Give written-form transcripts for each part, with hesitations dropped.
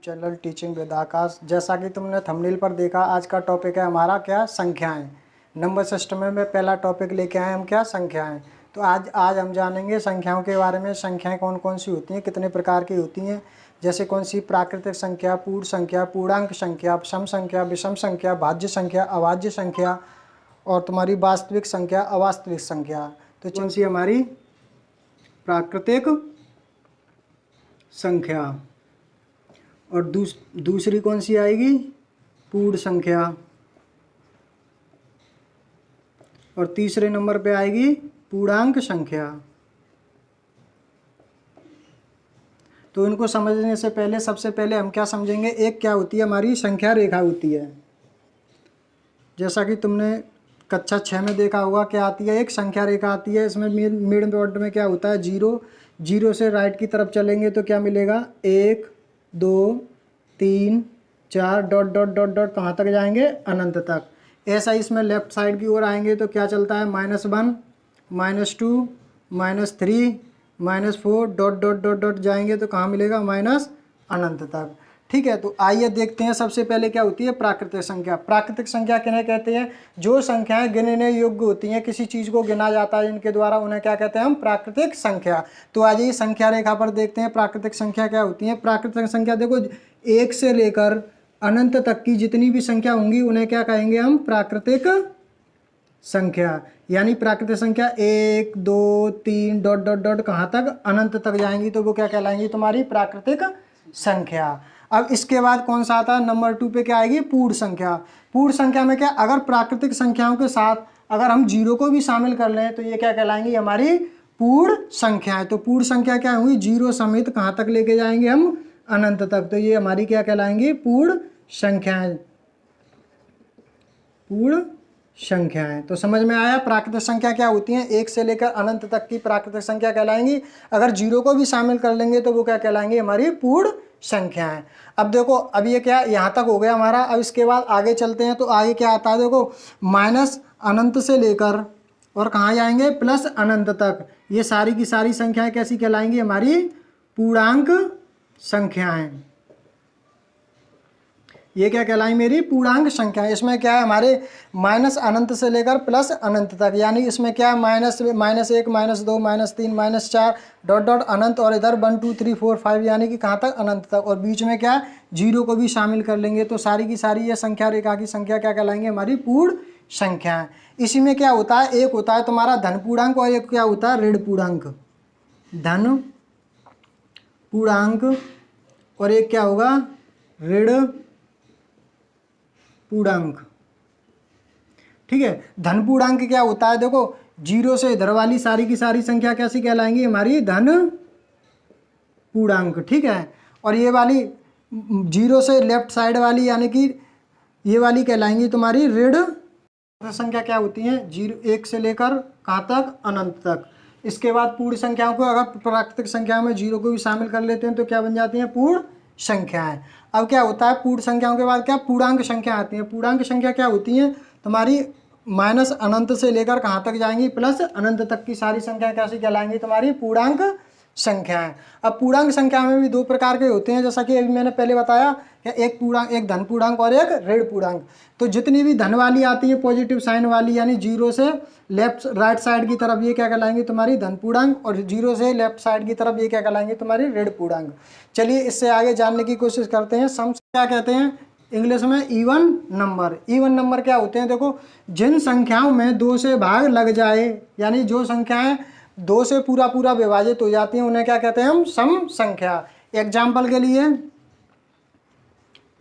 Channel teaching with आकाश। जैसा कि तुमने थंबनेल पर देखा, आज का टॉपिक है हमारा क्या, संख्याएं। नंबर सिस्टम में पहला टॉपिक लेके आए हम क्या, संख्याएं। तो आज हम जानेंगे संख्याओं के बारे में। संख्याएं कौन कौन सी होती हैं, कितने प्रकार की होती हैं, जैसे कौन सी प्राकृतिक संख्या, पूर्ण संख्या, पूर्णांक संख्या, सम संख्या, विषम संख्या, भाज्य संख्या, अभाज्य संख्या और तुम्हारी वास्तविक संख्या, अवास्तविक संख्या। तो कौन सी हमारी प्राकृतिक संख्या और दूसरी कौन सी आएगी, पूर्ण संख्या, और तीसरे नंबर पे आएगी पूर्णांक संख्या। तो इनको समझने से पहले सबसे पहले हम क्या समझेंगे, एक क्या होती है हमारी संख्या रेखा होती है। जैसा कि तुमने कक्षा 6 में देखा होगा, क्या आती है, एक संख्या रेखा आती है। इसमें मिड पॉइंट में क्या होता है, जीरो से राइट की तरफ चलेंगे तो क्या मिलेगा, 1 2 3 4 डॉट डॉट डॉट डॉट, कहाँ तक जाएंगे, अनंत तक। ऐसा इसमें लेफ्ट साइड की ओर आएंगे तो क्या चलता है, -1 -2 -3 -4 डॉट डॉट डॉट डॉट जाएंगे तो कहाँ मिलेगा, माइनस अनंत तक। ठीक है, तो आइए देखते हैं सबसे पहले क्या होती है प्राकृतिक संख्या। प्राकृतिक संख्या किन्हें कहते हैं, जो संख्याएं गिनने योग्य होती हैं, किसी चीज़ को गिना जाता है इनके द्वारा, उन्हें क्या कहते हैं हम, प्राकृतिक संख्या। तो आज ये संख्या रेखा पर देखते हैं प्राकृतिक संख्या क्या होती है। प्राकृतिक संख्या देखो, 1 से लेकर अनंत तक की जितनी भी संख्या होंगी उन्हें क्या कहेंगे हम, प्राकृतिक संख्या। यानी प्राकृतिक संख्या 1 2 3 डॉट डॉट डॉट कहाँ तक, अनंत तक जाएंगी तो वो क्या कहलाएंगी, तुम्हारी प्राकृतिक संख्या। अब इसके बाद कौन सा आता है, नंबर 2 पे क्या आएगी, पूर्ण संख्या। पूर्ण संख्या में क्या, अगर प्राकृतिक संख्याओं के साथ अगर हम 0 को भी शामिल कर लें तो ये क्या कहलाएंगी, हमारी पूर्ण संख्याएं। तो पूर्ण संख्या क्या होगी, 0 समेत कहाँ तक लेके जाएंगे हम, अनंत तक। तो ये हमारी क्या कहलाएंगी, पूर्ण संख्याएं, पूर्ण संख्याएं। तो समझ में आया प्राकृतिक संख्या क्या होती हैं, 1 से लेकर अनंत तक की प्राकृतिक संख्या कहलाएंगी। अगर 0 को भी शामिल कर लेंगे तो वो क्या कहलाएंगी, हमारी पूर्ण संख्याएं। अब देखो, अब ये क्या, यहाँ तक हो गया हमारा। अब इसके बाद आगे चलते हैं तो आगे क्या आता है, देखो माइनस अनंत से लेकर और कहाँ जाएंगे, प्लस अनंत तक। ये सारी की सारी संख्याएं कैसी कहलाएंगी, हमारी पूर्णांक संख्याएं। ये क्या कहलाई, मेरी पूर्णांक संख्या। इसमें क्या है, हमारे माइनस अनंत से लेकर प्लस अनंत तक, यानी इसमें क्या है, -1 -2 -3 -4 डॉट डॉट अनंत, और इधर 1 2 3 4 5 यानी कि कहाँ तक, अनंत तक। और बीच में क्या है, 0 को भी शामिल कर लेंगे तो सारी की सारी ये संख्या रेखा की संख्या क्या कहलाएंगे, हमारी पूर्ण संख्या। इसी में क्या होता है, एक होता है तुम्हारा धन पूर्णांक और एक क्या होता है, ऋण पूर्णांक। धन पूर्णांक और एक क्या होगा, ऋण पूर्णांक। ठीक है, धन पूर्णांक क्या होता है, देखो 0 से इधर वाली सारी की सारी संख्या कैसी कहलाएंगी, हमारी धन पूर्णांक। ठीक है, और ये वाली 0 से लेफ्ट साइड वाली यानी कि ये वाली कहलाएंगी तुम्हारी ऋण संख्या। क्या होती है, 1 से लेकर कहाँ तक, अनंत तक। इसके बाद पूर्ण संख्याओं को अगर प्राकृतिक संख्या में 0 को भी शामिल कर लेते हैं तो क्या बन जाती हैं, पूर्ण संख्याएं। अब क्या होता है, पूर्ण संख्याओं के बाद क्या, पूर्णांक संख्या आती है। पूर्णांक संख्या क्या होती है, तुम्हारी माइनस अनंत से लेकर कहाँ तक जाएंगी, प्लस अनंत तक की सारी संख्या कैसी कहलाएंगी, तुम्हारी पूर्णांक संख्याएं। अब पूर्णांक संख्या में भी 2 प्रकार के होते हैं, जैसा कि अभी मैंने पहले बताया, एक पूर्णांक, एक धन पूर्णांक और एक ऋण पूर्णांक। तो जितनी भी धन वाली आती है पॉजिटिव साइन वाली, यानी 0 से लेफ्ट राइट साइड की तरफ, ये क्या कहलाएंगी, तुम्हारी धन पूर्णांक, और 0 से लेफ्ट साइड की तरफ ये क्या कहलाएंगी, तुम्हारी ऋण पूर्णांक। चलिए इससे आगे जानने की कोशिश करते हैं। सम क्या कहते हैं इंग्लिश में, इवन नंबर। इवन नंबर क्या होते हैं, देखो जिन संख्याओं में 2 से भाग लग जाए, यानी जो संख्याएं 2 से पूरा पूरा विभाजित हो जाती हैं उन्हें क्या कहते हैं हम, सम संख्या। एग्जाम्पल के लिए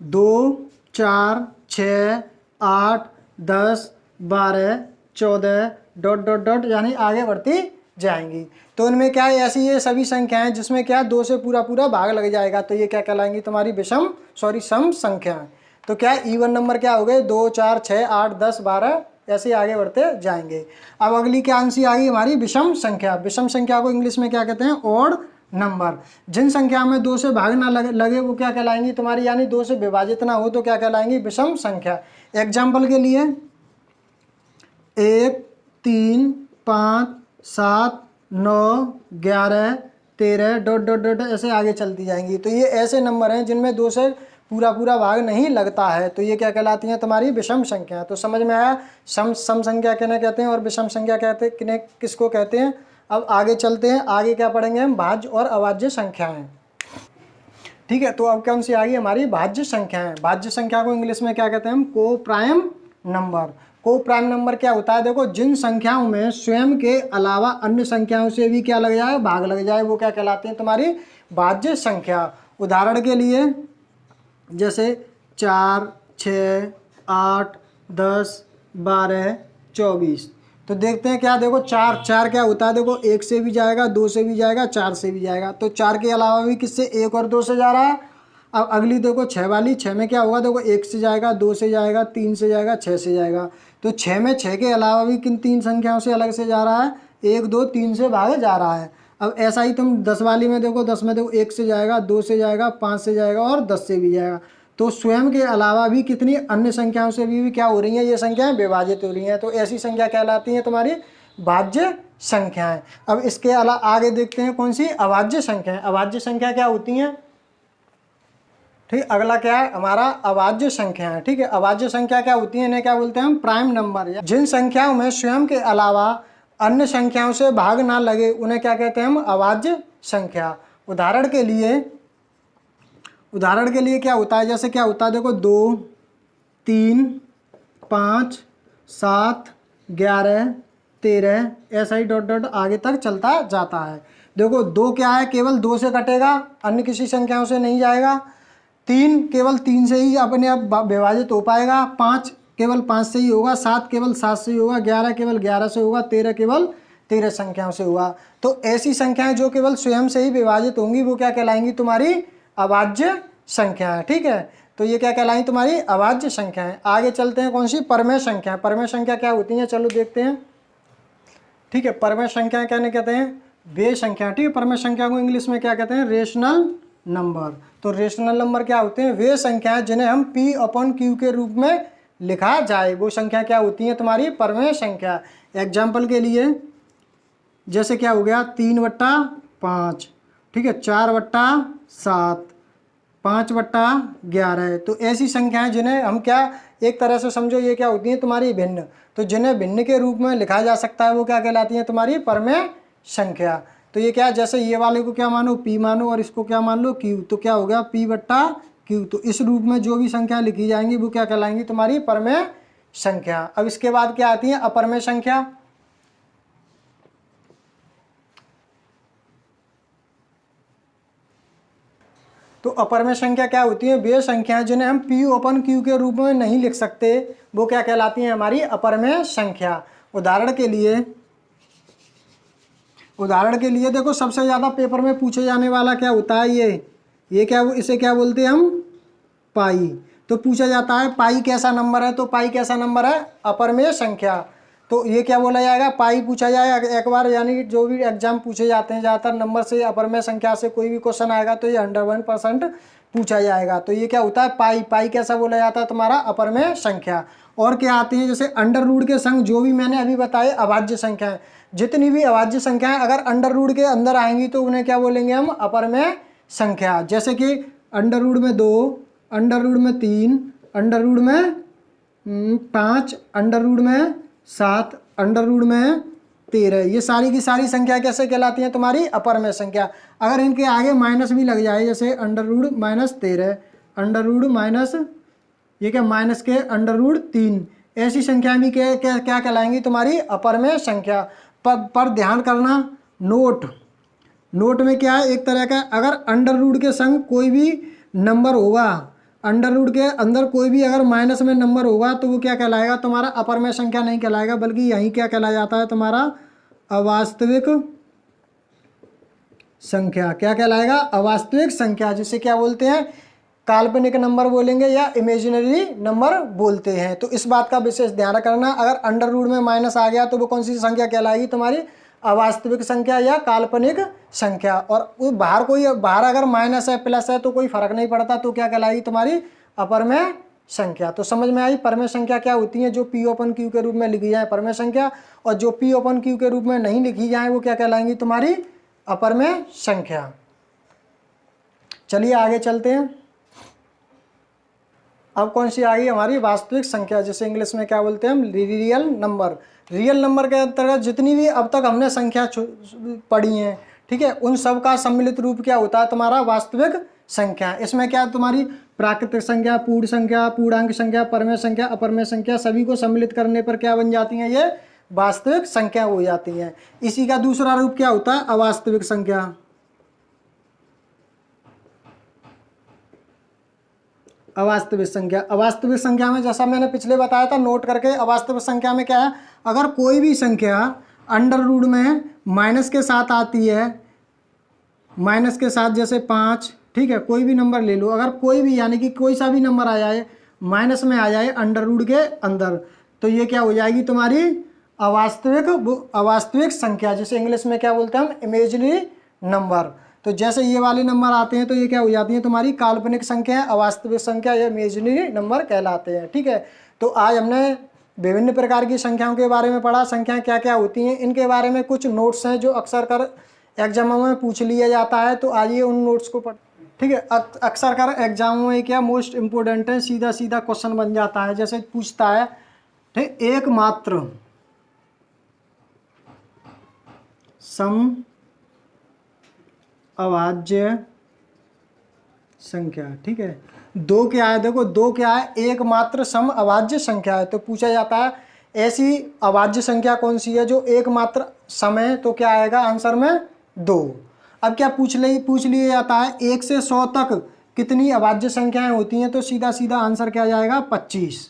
2 4 6 8 10 12 14 डॉट डॉट डॉट, यानी आगे बढ़ती जाएंगी। तो इनमें क्या है, ऐसी ये सभी संख्याएं जिसमें क्या 2 से पूरा पूरा भाग लग जाएगा तो ये क्या कहलाएंगी, तुम्हारी सम संख्या। तो क्या इवन नंबर क्या हो गए, 2 4 6 8 10 12 ऐसे आगे बढ़ते जाएंगे। अब अगली क्या आंसर आ गई, हमारी विषम संख्या। विषम संख्या को इंग्लिश में क्या कहते हैं, ऑड नंबर। जिन संख्या में 2 से भाग ना लगे वो क्या कहलाएंगी तुम्हारी, यानी 2 से विभाजित ना हो तो क्या कहलाएंगी, विषम संख्या। एग्जाम्पल के लिए 1 3 5 7 9 11 13 डॉट डॉट डॉट ऐसे आगे चलती जाएंगी। तो ये ऐसे नंबर हैं जिनमें 2 से पूरा पूरा भाग नहीं लगता है, तो ये क्या कहलाती हैं तुम्हारी विषम संख्या। तो समझ में आया सम संख्या किन्हें कहते हैं और विषम संख्या कहते किन्हें किसको कहते हैं। अब आगे चलते हैं, आगे क्या पढ़ेंगे हम, भाज्य और अभाज्य संख्याएं। ठीक है, तो अब कौन सी आ गई हमारी भाज्य संख्याएं। भाज्य संख्या को इंग्लिश में क्या कहते हैं हम, को प्राइम नंबर। को प्राइम नंबर क्या होता है, देखो जिन संख्याओं में स्वयं के अलावा अन्य संख्याओं से भी क्या लग जाए, भाग लग जाए, वो क्या कहलाती है तुम्हारी भाज्य संख्या। उदाहरण के लिए जैसे 4, 6, 8, 10, 12, 24। तो देखते हैं क्या, देखो 4 4 क्या होता है, देखो 1 से भी जाएगा, 2 से भी जाएगा, 4 से भी जाएगा। तो 4 के अलावा भी किससे, 1 और 2 से जा रहा है। अब अगली देखो 6 वाली, 6 में क्या होगा, देखो 1 से जाएगा, 2 से जाएगा, 3 से जाएगा, 6 से जाएगा। तो 6 में 6 के अलावा भी किन 3 संख्याओं से अलग से जा रहा है, 1, 2, 3 से भाग जा रहा है। अब ऐसा ही तुम 10 वाली में देखो, 10 में देखो 1 से जाएगा, 2 से जाएगा, 5 से जाएगा और 10 से भी जाएगा। तो स्वयं के अलावा भी कितनी अन्य संख्याओं से भी क्या हो रही हैं, ये संख्याएं विभाजित हो रही हैं। तो ऐसी संख्या कहलाती हैं तुम्हारी भाज्य संख्याएं। अब इसके अलावा आगे देखते हैं कौन सी, अभाज्य संख्याएं। अभाज्य संख्या क्या होती हैं, ठीक, अगला क्या है हमारा अभाज्य संख्या है। ठीक है, अभाज्य संख्या क्या होती है, इन्हें क्या बोलते हैं हम, प्राइम नंबर। जिन संख्याओं में स्वयं के अलावा अन्य संख्याओं से भाग ना लगे उन्हें क्या कहते हैं हम, अभाज्य संख्या। उदाहरण के लिए क्या होता है, जैसे क्या होता है, देखो 2, 3, 5, 7, 11, 13 ऐसा ही डॉट डॉट आगे तक चलता जाता है। देखो 2 क्या है, केवल 2 से कटेगा, अन्य किसी संख्याओं से नहीं जाएगा। 3 केवल 3 से ही अपने आप विभाजित हो पाएगा। 5 केवल 5 से ही होगा। 7 केवल 7 से ही होगा। 11 केवल 11 से होगा। 13 केवल 13 संख्याओं से हुआ। तो ऐसी संख्याएं जो केवल स्वयं से ही विभाजित होंगी वो क्या कहलाएंगी, तुम्हारी अभाज्य संख्याएं। ठीक है, तो ये क्या कहलाएंगी, तुम्हारी अभाज्य संख्याएं। आगे चलते हैं, कौन सी, परमेय संख्या। परमेय संख्या क्या होती है, चलो देखते हैं। ठीक है, परमेय संख्या कहने कहते हैं वे संख्या। ठीक है, परमेय संख्या को इंग्लिश में क्या कहते हैं, रेशनल नंबर। तो रेशनल नंबर क्या होते हैं, वे संख्याएं जिन्हें हम P/Q के रूप में लिखा जाए, वो संख्या क्या होती है तुम्हारी परमेय संख्या। एग्जाम्पल के लिए जैसे क्या हो गया, 3/5, ठीक है, 4/7, 5/11। तो ऐसी संख्याएं जिन्हें हम क्या, एक तरह से समझो ये क्या होती हैं तुम्हारी भिन्न। तो जिन्हें भिन्न के रूप में लिखा जा सकता है वो क्या कहलाती हैं तुम्हारी परमेय संख्या। तो ये क्या, जैसे ये वाले को क्या मानो, P मानो, और इसको क्या मान लो, Q। तो क्या हो गया, P/Q। तो इस रूप में जो भी संख्या लिखी जाएंगी वो क्या कहलाएंगी तुम्हारी परमेय संख्या। अब इसके बाद क्या आती है, अपरमेय संख्या। तो अपरमेय संख्या क्या होती है, वे संख्याएं जिन्हें हम P/Q के रूप में नहीं लिख सकते वो क्या कहलाती हैं हमारी अपरमेय संख्या। उदाहरण के लिए देखो सबसे ज़्यादा पेपर में पूछे जाने वाला क्या होता है, ये क्या, इसे क्या बोलते हैं हम, पाई। तो पूछा जाता है पाई कैसा नंबर है, तो पाई कैसा नंबर है, अपरमेय संख्या। तो ये क्या बोला जाएगा, पाई पूछा जाएगा एक बार, यानी जो भी एग्जाम पूछे जाते हैं ज़्यादातर नंबर से, अपरमेय संख्या से कोई भी क्वेश्चन आएगा तो ये 101% पूछा जाएगा। तो ये क्या होता है, पाई कैसा बोला जाता है तुम्हारा अपरमेय संख्या। और क्या आती है, जैसे अंडर रूट के संग जो भी मैंने अभी बताए अभाज्य संख्याएं, जितनी भी अभाज्य संख्याएं अगर अंडर रूट के अंदर आएंगी तो उन्हें क्या बोलेंगे हम, अपरमेय संख्या। जैसे कि अंडर रूट में 2, अंडर रूट में 3, अंडर रूट में 5, अंडर रूट में 7, अंडर रूट में 13, ये सारी की सारी संख्या कैसे कहलाती हैं तुम्हारी अपरमेय संख्या। अगर इनके आगे माइनस भी लग जाए, जैसे under root -13, under root minus, ये क्या, माइनस के अंडर रूट 3, ऐसी संख्याएं भी क्या कहलाएंगी तुम्हारी अपरमेय संख्या। पर ध्यान करना, नोट में क्या है, एक तरह का, अगर अंडर रूट के संग कोई भी नंबर होगा, अंडर रूट के अंदर कोई भी अगर माइनस में नंबर होगा तो वो क्या कहलाएगा तुम्हारा अपरमेय संख्या नहीं कहलाएगा, बल्कि यही क्या कहलाया जाता है तुम्हारा अवास्तविक संख्या। क्या कहलाएगा, अवास्तविक संख्या, जिसे क्या बोलते हैं, काल्पनिक नंबर बोलेंगे या इमेजिनरी नंबर बोलते हैं। तो इस बात का विशेष ध्यान करना, अगर अंडर रूट में माइनस आ गया तो वो कौन सी संख्या कहलाएगी तुम्हारी अवास्तविक संख्या या काल्पनिक संख्या। और बाहर अगर माइनस है प्लस है तो कोई फर्क नहीं पड़ता, तो क्या कहलाएगी तुम्हारी अपरमेय संख्या। तो समझ में आई परमेय संख्या क्या होती है, जो P/Q के रूप में लिखी जाए परमेय संख्या, और जो P/Q के रूप में नहीं लिखी जाए वो क्या कहलाएंगी तुम्हारी अपर में संख्या। चलिए आगे चलते हैं। अब कौन सी आ गई हमारी वास्तविक संख्या, जिसे इंग्लिश में क्या बोलते हैं हम, रियल नंबर। रियल नंबर के अंतर्गत जितनी भी अब तक हमने संख्या पढ़ी हैं, ठीक है, उन सब का सम्मिलित रूप क्या होता है तुम्हारा, वास्तविक संख्या। इसमें क्या तुम्हारी प्राकृतिक संख्या, पूर्ण संख्या, पूर्णांक संख्या, परमेय संख्या, अपरमेय संख्या, सभी को सम्मिलित करने पर क्या बन जाती हैं, ये वास्तविक संख्या हो जाती हैं। इसी का दूसरा रूप क्या होता है, अवास्तविक संख्या। अवास्तविक संख्या, अवास्तविक संख्या में जैसा मैंने पिछले बताया था, नोट करके, अवास्तविक संख्या में क्या है, अगर कोई भी संख्या अंडर रूट में माइनस के साथ आती है, माइनस के साथ, जैसे 5, ठीक है, कोई भी नंबर ले लो, अगर कोई भी यानी कि कोई सा भी नंबर आ जाए माइनस में आ जाए अंडर रूट के अंदर, तो ये क्या हो जाएगी तुम्हारी अवास्तविक संख्या, जिसे इंग्लिश में क्या बोलते हैं हम, इमेजिनरी नंबर। तो जैसे ये वाले नंबर आते हैं तो ये क्या हो जाती हैं तुम्हारी काल्पनिक संख्या, अवास्तविक संख्या या इमेजिनरी नंबर कहलाते हैं, ठीक है। तो आज हमने विभिन्न प्रकार की संख्याओं के बारे में पढ़ा, संख्याएं क्या क्या होती हैं, इनके बारे में कुछ नोट्स हैं जो अक्सर कर एग्जामों में पूछ लिया जाता है, तो आइए उन नोट्स को पढ़, ठीक है। अक्सर कर एग्जामों में क्या मोस्ट इम्पोर्टेंट है, सीधा सीधा क्वेश्चन बन जाता है, जैसे पूछता है, ठीक, एकमात्र सम अभाज्य संख्या, ठीक है। दो क्या है, देखो दो क्या है, एकमात्र सम अभाज्य संख्या है। तो पूछा जाता है ऐसी अभाज्य संख्या कौन सी है जो एकमात्र सम है, तो क्या आएगा आंसर में 2। अब क्या पूछ लिया जाता है 1 से 100 तक कितनी अभाज्य संख्याएं होती हैं, तो सीधा सीधा आंसर क्या जाएगा 25।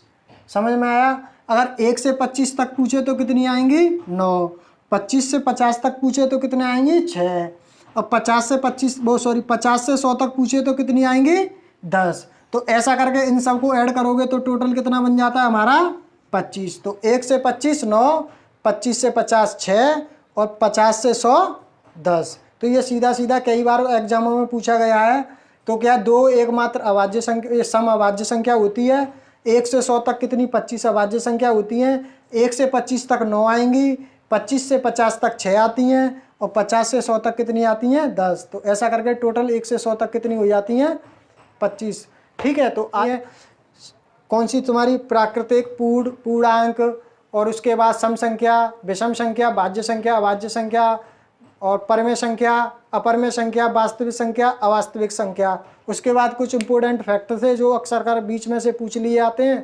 समझ में आया। अगर 1 से 25 तक पूछे तो कितनी आएंगी 9, 25 से 50 तक पूछे तो कितने आएंगी 6, और 50 से 100 तक पूछे तो कितनी आएंगी 10। तो ऐसा करके इन सब को ऐड करोगे तो टोटल कितना बन जाता है हमारा 25। तो 1 से 25 9, 25 से 50 6, और 50 से 100 10। तो ये सीधा सीधा कई बार एग्जामों में पूछा गया है। तो क्या दो एकमात्र अभाज्य संख्या, सम अभाज्य संख्या होती है। 1 से 100 तक कितनी 25 अभाज्य संख्या होती हैं। 1 से 25 तक 9 आएंगी, 25 से 50 तक 6 आती हैं, और 50 से 100 तक कितनी आती हैं 10। तो ऐसा करके टोटल 1 से 100 तक कितनी हो जाती हैं 25, ठीक है। तो आगे कौन सी तुम्हारी प्राकृतिक, पूर्णांक, और उसके बाद सम संख्या, विषम संख्या, भाज्य संख्या, अभाज्य संख्या, और परमेय संख्या, अपरमेय संख्या, वास्तविक संख्या, अवास्तविक संख्या। उसके बाद कुछ इंपॉर्टेंट फैक्ट थे जो अक्सर कर बीच में से पूछ लिए जाते हैं।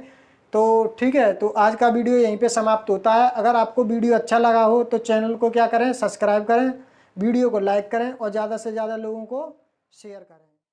तो ठीक है, तो आज का वीडियो यहीं पे समाप्त होता है। अगर आपको वीडियो अच्छा लगा हो तो चैनल को क्या करें, सब्सक्राइब करें, वीडियो को लाइक करें, और ज़्यादा से ज़्यादा लोगों को शेयर करें।